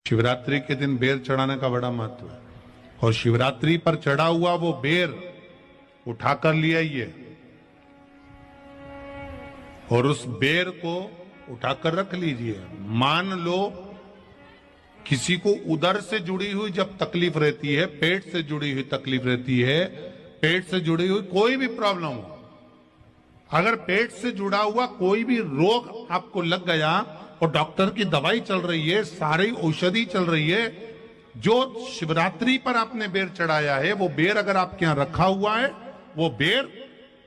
शिवरात्रि के दिन बेर चढ़ाने का बड़ा महत्व है और शिवरात्रि पर चढ़ा हुआ वो बेर उठाकर ले आइए और उस बेर को उठाकर रख लीजिए। मान लो किसी को उदर से जुड़ी हुई जब तकलीफ रहती है, पेट से जुड़ी हुई तकलीफ रहती है, पेट से जुड़ी हुई कोई भी प्रॉब्लम हो, अगर पेट से जुड़ा हुआ कोई भी रोग आपको लग गया और डॉक्टर की दवाई चल रही है, सारी औषधि चल रही है, जो शिवरात्रि पर आपने बेर चढ़ाया है वो बेर अगर आपके यहां रखा हुआ है, वो बेर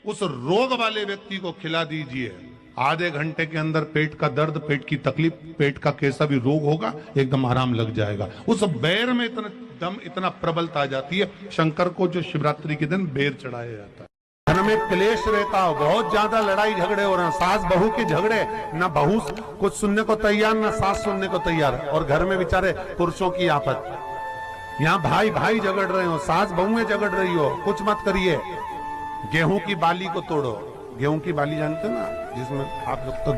उस रोग वाले व्यक्ति को खिला दीजिए। आधे घंटे के अंदर पेट का दर्द, पेट की तकलीफ, पेट का कैसा भी रोग होगा एकदम आराम लग जाएगा। उस बेर में इतना दम, इतना प्रबलता आ जाती है। शंकर को जो शिवरात्रि के दिन बेर चढ़ाया जाता है। घर में क्लेश रहता हो, बहुत ज्यादा लड़ाई झगड़े हो रहे हैं, सास बहू के झगड़े, ना बहू कुछ सुनने को तैयार ना सास सुनने को तैयार, और घर में बेचारे पुरुषों की आफत। यहाँ भाई भाई झगड़ रहे हो, सास बहुएं झगड़ रही हो, कुछ मत करिए। गेहूं की बाली को तोड़ो। गेहूं की बाली जानते ना, जिसमें आप लोग तो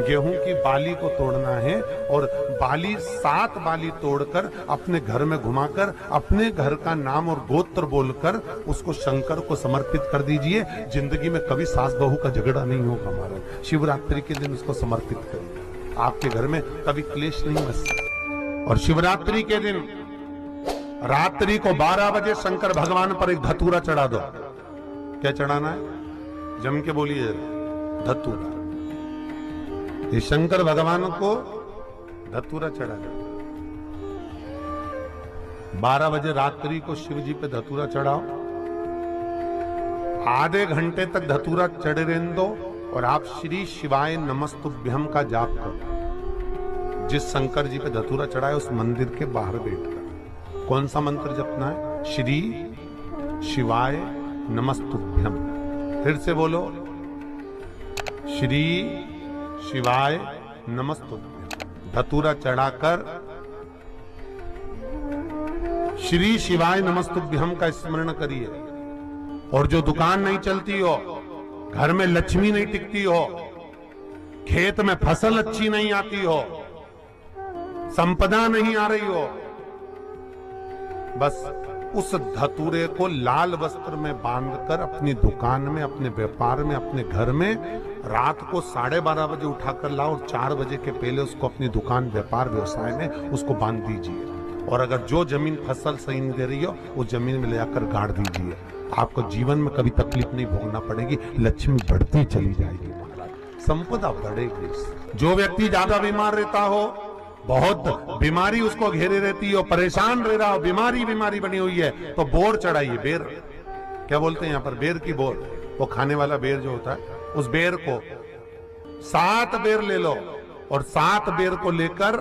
गेहूं की बाली को तोड़ना है और बाली 7 बाली तोड़कर अपने घर में घुमाकर अपने घर का नाम और गोत्र बोलकर उसको शंकर को समर्पित कर दीजिए। जिंदगी में कभी सास बहू का झगड़ा नहीं होगा हमारा। शिवरात्रि के दिन उसको समर्पित करिए, आपके घर में कभी क्लेश नहीं बस। और शिवरात्रि के दिन रात्रि को 12 बजे शंकर भगवान पर एक धतूरा चढ़ा दो। क्या चढ़ाना है? जम के बोलिए, धतूरा। ये शंकर भगवान को धतूरा चढ़ा दो। 12 बजे रात्रि को शिव जी पे धतूरा चढ़ाओ। आधे घंटे तक धतूरा चढ़े रहने दो और आप श्री शिवाय नमस्तुभ्यम का जाप करो। जिस शंकर जी पे धतूरा चढ़ाए उस मंदिर के बाहर बैठकर कौन सा मंत्र जपना है? श्री शिवाय नमस्तुभ्यम। फिर से बोलो, श्री शिवाय नमस्तुभ्यम। धतूरा चढ़ाकर श्री शिवाय नमस्तुभ्यम का स्मरण करिए। और जो दुकान नहीं चलती हो, घर में लक्ष्मी नहीं टिकती हो, खेत में फसल अच्छी नहीं आती हो, संपदा नहीं आ रही हो, बस उस धतूरे को लाल वस्त्र में बांधकर अपनी दुकान में, अपने व्यापार में, अपने घर में रात को 12:30 बजे उठाकर लाओ और 4 बजे के पहले उसको अपनी दुकान, व्यापार, व्यवसाय में उसको बांध दीजिए। और अगर जो जमीन फसल सही नहीं दे रही हो उस जमीन में ले जाकर गाड़ दीजिए। आपको जीवन में कभी तकलीफ नहीं भोगना पड़ेगी, लक्ष्मी बढ़ती चली जाएगी, संपदा बढ़ेगी। जो व्यक्ति ज्यादा बीमार रहता हो, बहुत बीमारी उसको घेरे रहती है, परेशान रह रहा हो, बीमारी बनी हुई है, तो बोर चढ़ाइए। बेर क्या बोलते हैं यहाँ पर? बेर की बोर, वो खाने वाला बेर जो होता है, उस बेर को 7 बेर ले लो और 7 बेर को लेकर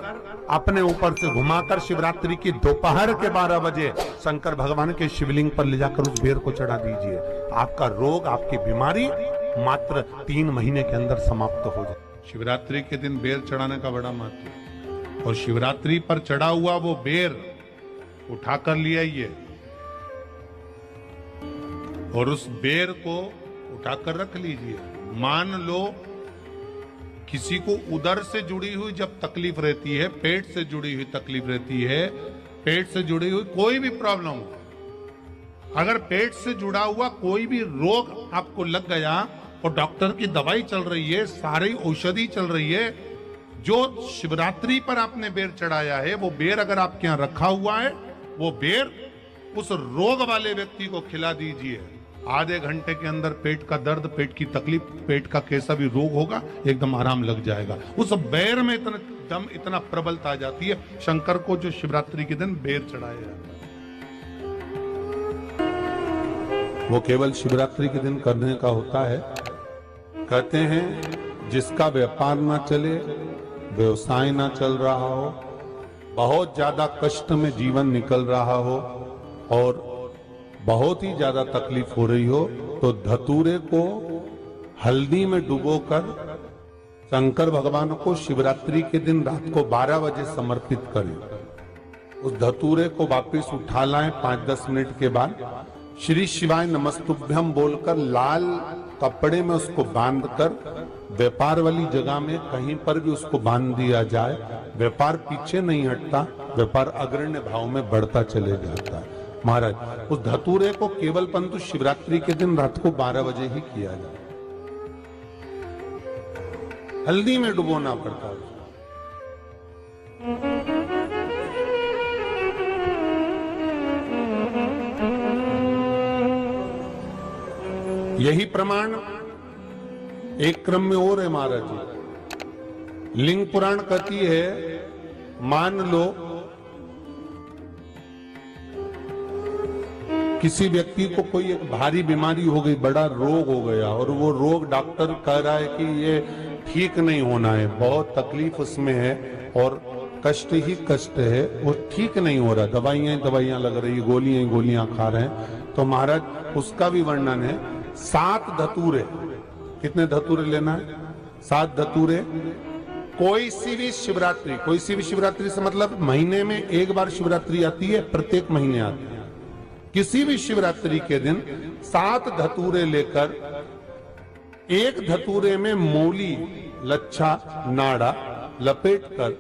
अपने ऊपर से घुमाकर शिवरात्रि की दोपहर के 12 बजे शंकर भगवान के शिवलिंग पर ले जाकर उस बेर को चढ़ा दीजिए। आपका रोग, आपकी बीमारी मात्र 3 महीने के अंदर समाप्त हो जाए। शिवरात्रि के दिन बेर चढ़ाने का बड़ा महत्व है और शिवरात्रि पर चढ़ा हुआ वो बेर उठाकर ले आइए और उस बेर को उठाकर रख लीजिए। मान लो किसी को उदर से जुड़ी हुई जब तकलीफ रहती है, पेट से जुड़ी हुई तकलीफ रहती है, पेट से जुड़ी हुई कोई भी प्रॉब्लम हो, अगर पेट से जुड़ा हुआ कोई भी रोग आपको लग गया और डॉक्टर की दवाई चल रही है, सारी औषधि चल रही है, जो शिवरात्रि पर आपने बेर चढ़ाया है वो बेर अगर आपके यहां रखा हुआ है, वो बेर उस रोग वाले व्यक्ति को खिला दीजिए। आधे घंटे के अंदर पेट का दर्द, पेट की तकलीफ, पेट का कैसा भी रोग होगा एकदम आराम लग जाएगा। उस बेर में इतना दम, इतना प्रबलता आ जाती है। शंकर को जो शिवरात्रि के दिन बेर चढ़ाया जाता है वो केवल शिवरात्रि के दिन करने का होता है। कहते हैं जिसका व्यापार ना चले, व्यवसाय ना चल रहा हो, बहुत ज्यादा कष्ट में जीवन निकल रहा हो और बहुत ही ज्यादा तकलीफ हो रही हो, तो धतूरे को हल्दी में डुबोकर शंकर भगवान को शिवरात्रि के दिन रात को 12 बजे समर्पित करें। उस धतूरे को वापस उठा लाएं 5-10 मिनट के बाद, श्री शिवाय नमस्तुभ्यम बोलकर लाल कपड़े में उसको बांधकर व्यापार वाली जगह में कहीं पर भी उसको बांध दिया जाए, व्यापार पीछे नहीं हटता, व्यापार अग्रण्य भाव में बढ़ता चले जाता है। महाराज उस धतूरे को केवल परंतु शिवरात्रि के दिन रात को 12 बजे ही किया जाए, हल्दी में डुबोना पड़ता है। यही प्रमाण एक क्रम में और है महाराज जी। लिंग पुराण कहती है, मान लो किसी व्यक्ति को कोई एक भारी बीमारी हो गई, बड़ा रोग हो गया, और वो रोग डॉक्टर कह रहा है कि ये ठीक नहीं होना है, बहुत तकलीफ उसमें है और कष्ट ही कष्ट है, वो ठीक नहीं हो रहा, दवाइयां लग रही, गोलियां खा रहे हैं। तो महाराज उसका भी वर्णन है। 7 धतूरे, कितने धतूरे लेना है? 7 धतूरे। कोई सी भी शिवरात्रि से मतलब महीने में एक बार शिवरात्रि आती है, प्रत्येक महीने आती है। किसी भी शिवरात्रि के दिन 7 धतूरे लेकर, एक धतूरे में मूली, लच्छा, नाड़ा लपेटकर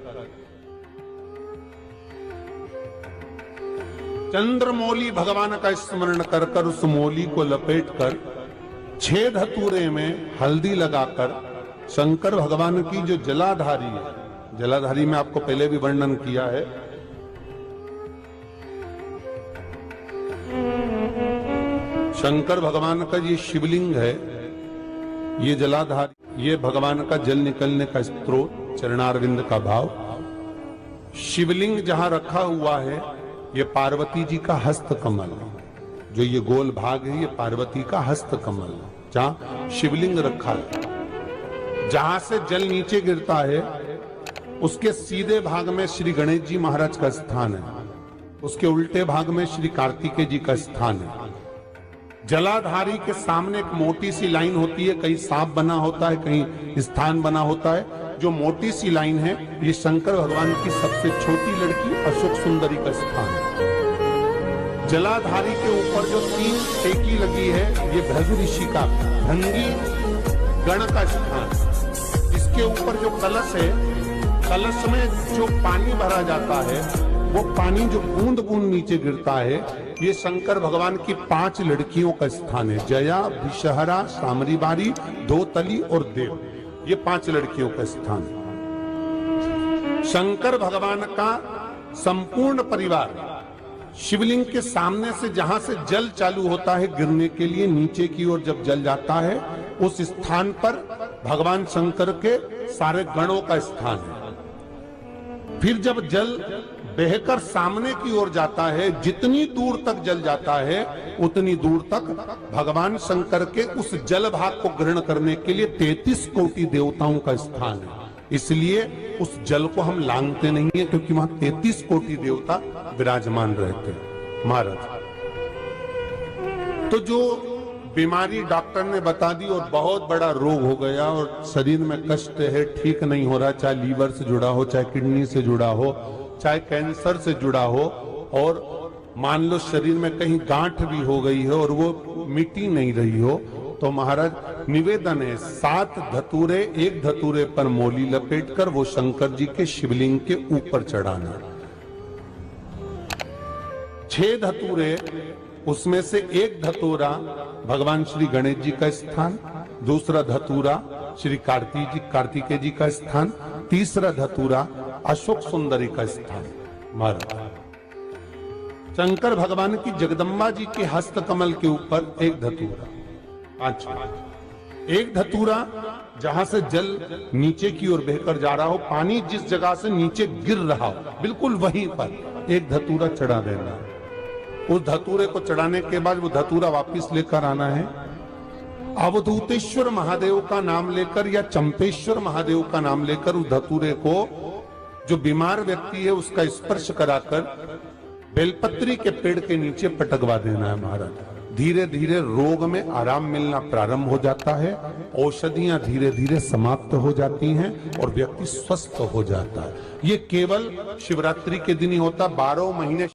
चंद्रमौली भगवान का स्मरण कर उस मौली को लपेटकर 6 धतूरे में हल्दी लगाकर शंकर भगवान की जो जलाधारी है, जलाधारी में आपको पहले भी वर्णन किया है, शंकर भगवान का ये शिवलिंग है, ये जलाधारी, ये भगवान का जल निकलने का स्त्रोत, चरणारविंद का भाव। शिवलिंग जहां रखा हुआ है ये पार्वती जी का हस्त कमल, जो ये गोल भाग है ये पार्वती का हस्त कमल, जहां शिवलिंग रखा है। जहां से जल नीचे गिरता है उसके सीधे भाग में श्री गणेश जी महाराज का स्थान है, उसके उल्टे भाग में श्री कार्तिकेय जी का स्थान है। जलाधारी के सामने एक मोटी सी लाइन होती है, कहीं सांप बना होता है, कहीं स्थान बना होता है। जो मोटी सी लाइन है ये शंकर भगवान की सबसे छोटी लड़की अशोक सुंदरी का स्थान है। जलाधारी के ऊपर जो 3 टेकी लगी है ये भृगु ऋषि का भृंगी गण का स्थान। इसके ऊपर जो कलश है, कलश में जो पानी भरा जाता है वो पानी जो बूंद बूंद नीचे गिरता है, ये शंकर भगवान की 5 लड़कियों का स्थान है। जया, विषहरा, सामरीबारी, दोतली और देव, ये 5 लड़कियों का स्थान है। शंकर भगवान का संपूर्ण परिवार शिवलिंग के सामने से, जहां से जल चालू होता है गिरने के लिए नीचे की ओर जब जल जाता है, उस स्थान पर भगवान शंकर के सारे गणों का स्थान है। फिर जब जल बहकर सामने की ओर जाता है, जितनी दूर तक जल जाता है उतनी दूर तक भगवान शंकर के उस जल भाग को ग्रहण करने के लिए 33 कोटि देवताओं का स्थान है। इसलिए उस जल को हम लांघते नहीं है, क्योंकि वहां 33 कोटि देवता विराजमान रहते हैं महाराज। तो जो बीमारी डॉक्टर ने बता दी और बहुत बड़ा रोग हो गया और शरीर में कष्ट है, ठीक नहीं हो रहा, चाहे लीवर से जुड़ा हो, चाहे किडनी से जुड़ा हो, चाहे कैंसर से जुड़ा हो, और मान लो शरीर में कहीं गांठ भी हो गई है और वो मिटी नहीं रही हो, तो महाराज निवेदन है 7 धतूरे, एक धतूरे पर मौली लपेटकर वो शंकर जी के शिवलिंग के ऊपर चढ़ाना। 6 धतूरे, उसमें से एक धतूरा भगवान श्री गणेश जी का स्थान, दूसरा धतूरा श्री कार्तिकेय जी का स्थान, तीसरा धतूरा अशोक सुंदरी का स्थान। महाराज शंकर भगवान की जगदम्बा जी के हस्त कमल के ऊपर एक धतूरा, 5, एक धतूरा जहां से जल नीचे की ओर बहकर जा रहा हो, पानी जिस जगह से नीचे गिर रहा हो बिल्कुल वहीं पर एक धतूरा चढ़ा देना। उस धतूरे को चढ़ाने के बाद वो धतूरा वापस लेकर आना है, अवधूतेश्वर महादेव का नाम लेकर या चंपेश्वर महादेव का नाम लेकर उस धतूरे को जो बीमार व्यक्ति है उसका स्पर्श कराकर बेलपत्री के पेड़ के नीचे पटकवा देना है महाराज। धीरे धीरे रोग में आराम मिलना प्रारंभ हो जाता है, औषधियां धीरे धीरे समाप्त हो जाती हैं और व्यक्ति स्वस्थ हो जाता है। ये केवल शिवरात्रि के दिन ही होता, 12 महीने